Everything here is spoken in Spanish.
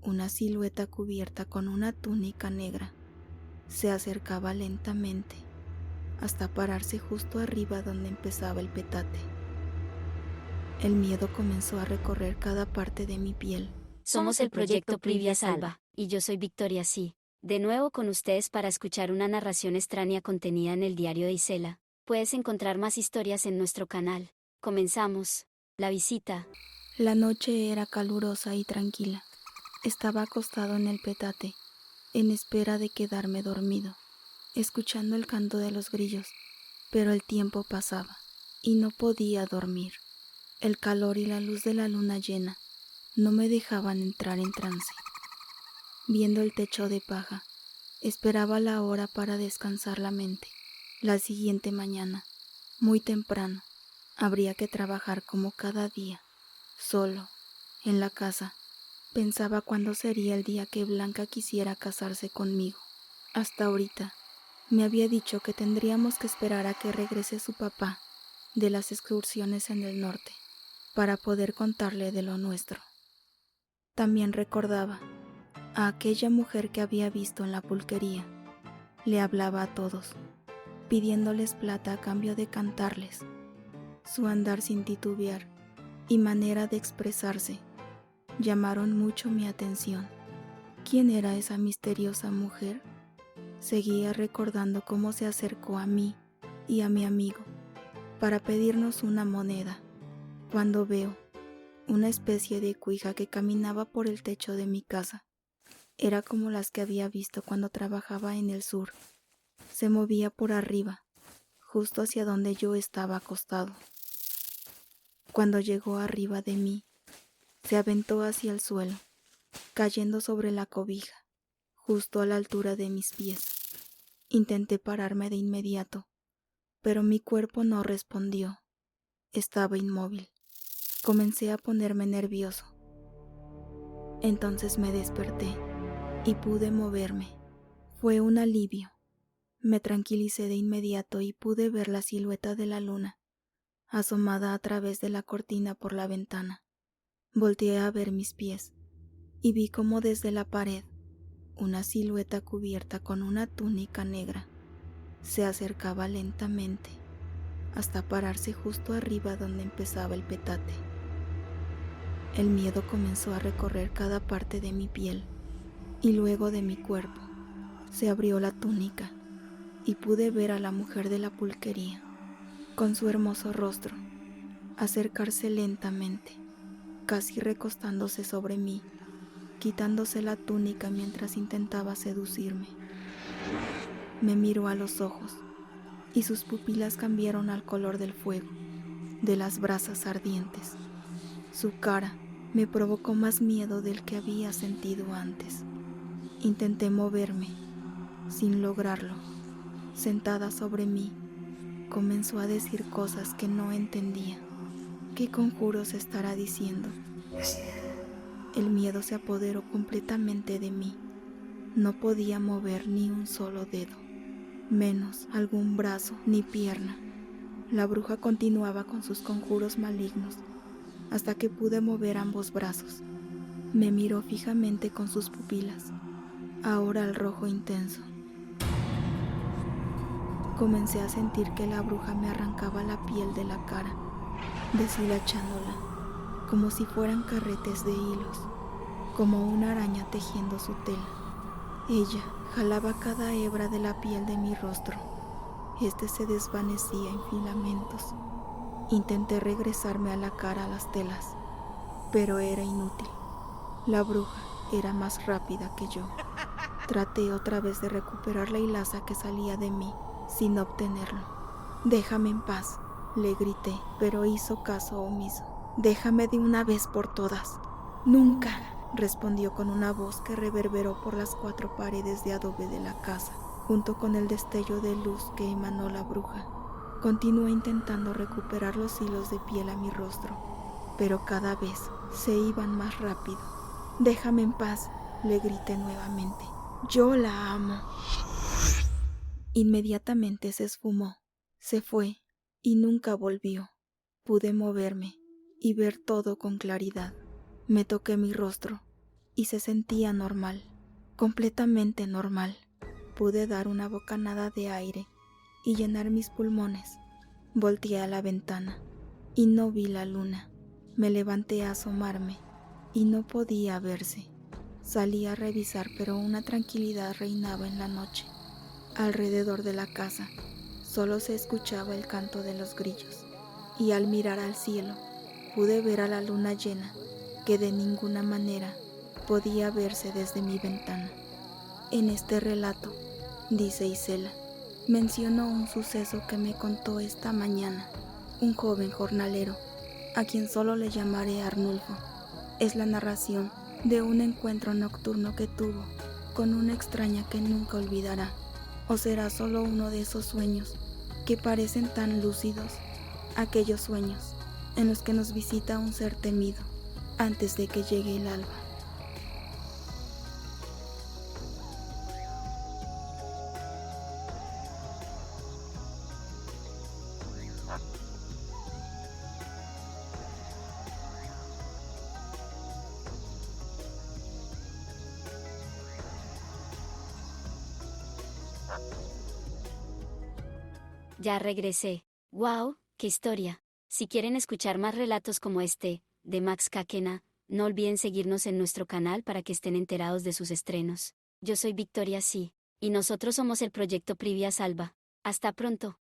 Una silueta cubierta con una túnica negra se acercaba lentamente hasta pararse justo arriba donde empezaba el petate. El miedo comenzó a recorrer cada parte de mi piel. Somos el proyecto Privia Salva, y yo soy Victoria C. De nuevo con ustedes para escuchar una narración extraña contenida en el diario de Isela. Puedes encontrar más historias en nuestro canal. Comenzamos. La visita. La noche era calurosa y tranquila. Estaba acostado en el petate, en espera de quedarme dormido, escuchando el canto de los grillos, pero el tiempo pasaba y no podía dormir. El calor y la luz de la luna llena no me dejaban entrar en trance. Viendo el techo de paja, esperaba la hora para descansar la mente. La siguiente mañana, muy temprano, habría que trabajar como cada día, solo, en la casa. Pensaba cuándo sería el día que Blanca quisiera casarse conmigo. Hasta ahorita, me había dicho que tendríamos que esperar a que regrese su papá de las excursiones en el norte, para poder contarle de lo nuestro. También recordaba a aquella mujer que había visto en la pulquería. Le hablaba a todos, pidiéndoles plata a cambio de cantarles. Su andar sin titubear y manera de expresarse llamaron mucho mi atención. ¿Quién era esa misteriosa mujer? Seguía recordando cómo se acercó a mí y a mi amigo para pedirnos una moneda, cuando veo una especie de cuija que caminaba por el techo de mi casa. Era como las que había visto cuando trabajaba en el sur. Se movía por arriba, justo hacia donde yo estaba acostado. Cuando llegó arriba de mí, se aventó hacia el suelo, cayendo sobre la cobija, justo a la altura de mis pies. Intenté pararme de inmediato, pero mi cuerpo no respondió. Estaba inmóvil. Comencé a ponerme nervioso. Entonces me desperté y pude moverme. Fue un alivio. Me tranquilicé de inmediato y pude ver la silueta de la luna, asomada a través de la cortina por la ventana. Volteé a ver mis pies y vi como desde la pared, una silueta cubierta con una túnica negra se acercaba lentamente hasta pararse justo arriba donde empezaba el petate. El miedo comenzó a recorrer cada parte de mi piel y luego de mi cuerpo. Se abrió la túnica y pude ver a la mujer de la pulquería, con su hermoso rostro, acercarse lentamente, casi recostándose sobre mí, quitándose la túnica mientras intentaba seducirme. Me miró a los ojos y sus pupilas cambiaron al color del fuego, de las brasas ardientes. Su cara me provocó más miedo del que había sentido antes. Intenté moverme, sin lograrlo. Sentada sobre mí, comenzó a decir cosas que no entendía. ¿Qué conjuros estará diciendo? El miedo se apoderó completamente de mí. No podía mover ni un solo dedo, menos algún brazo ni pierna. La bruja continuaba con sus conjuros malignos hasta que pude mover ambos brazos. Me miró fijamente con sus pupilas, ahora al rojo intenso. Comencé a sentir que la bruja me arrancaba la piel de la cara, deshilachándola, como si fueran carretes de hilos, como una araña tejiendo su tela. Ella jalaba cada hebra de la piel de mi rostro. Este se desvanecía en filamentos. Intenté regresarme a la cara a las telas, pero era inútil. La bruja era más rápida que yo. Traté otra vez de recuperar la hilaza que salía de mí, sin obtenerlo. «Déjame en paz», le grité, pero hizo caso omiso. «Déjame de una vez por todas». «Nunca», respondió con una voz que reverberó por las 4 paredes de adobe de la casa, junto con el destello de luz que emanó la bruja. Continué intentando recuperar los hilos de piel a mi rostro, pero cada vez se iban más rápido. «Déjame en paz», le grité nuevamente. «Yo la amo». Inmediatamente se esfumó, se fue y nunca volvió. Pude moverme y ver todo con claridad. Me toqué mi rostro y se sentía normal, completamente normal. Pude dar una bocanada de aire y llenar mis pulmones. Volteé a la ventana y no vi la luna. Me levanté a asomarme y no podía verse. Salí a revisar, pero una tranquilidad reinaba en la noche. Alrededor de la casa solo se escuchaba el canto de los grillos, y al mirar al cielo pude ver a la luna llena, que de ninguna manera podía verse desde mi ventana. En este relato, dice Isela, menciono un suceso que me contó esta mañana un joven jornalero, a quien solo le llamaré Arnulfo. Es la narración de un encuentro nocturno que tuvo con una extraña que nunca olvidará. ¿O será solo uno de esos sueños que parecen tan lúcidos? Aquellos sueños en los que nos visita un ser temido antes de que llegue el alba. Ya regresé. ¡Wow! ¡Qué historia! Si quieren escuchar más relatos como este, de Max Kakena, no olviden seguirnos en nuestro canal para que estén enterados de sus estrenos. Yo soy Victoria Sí, y nosotros somos el proyecto Privia Salva. Hasta pronto.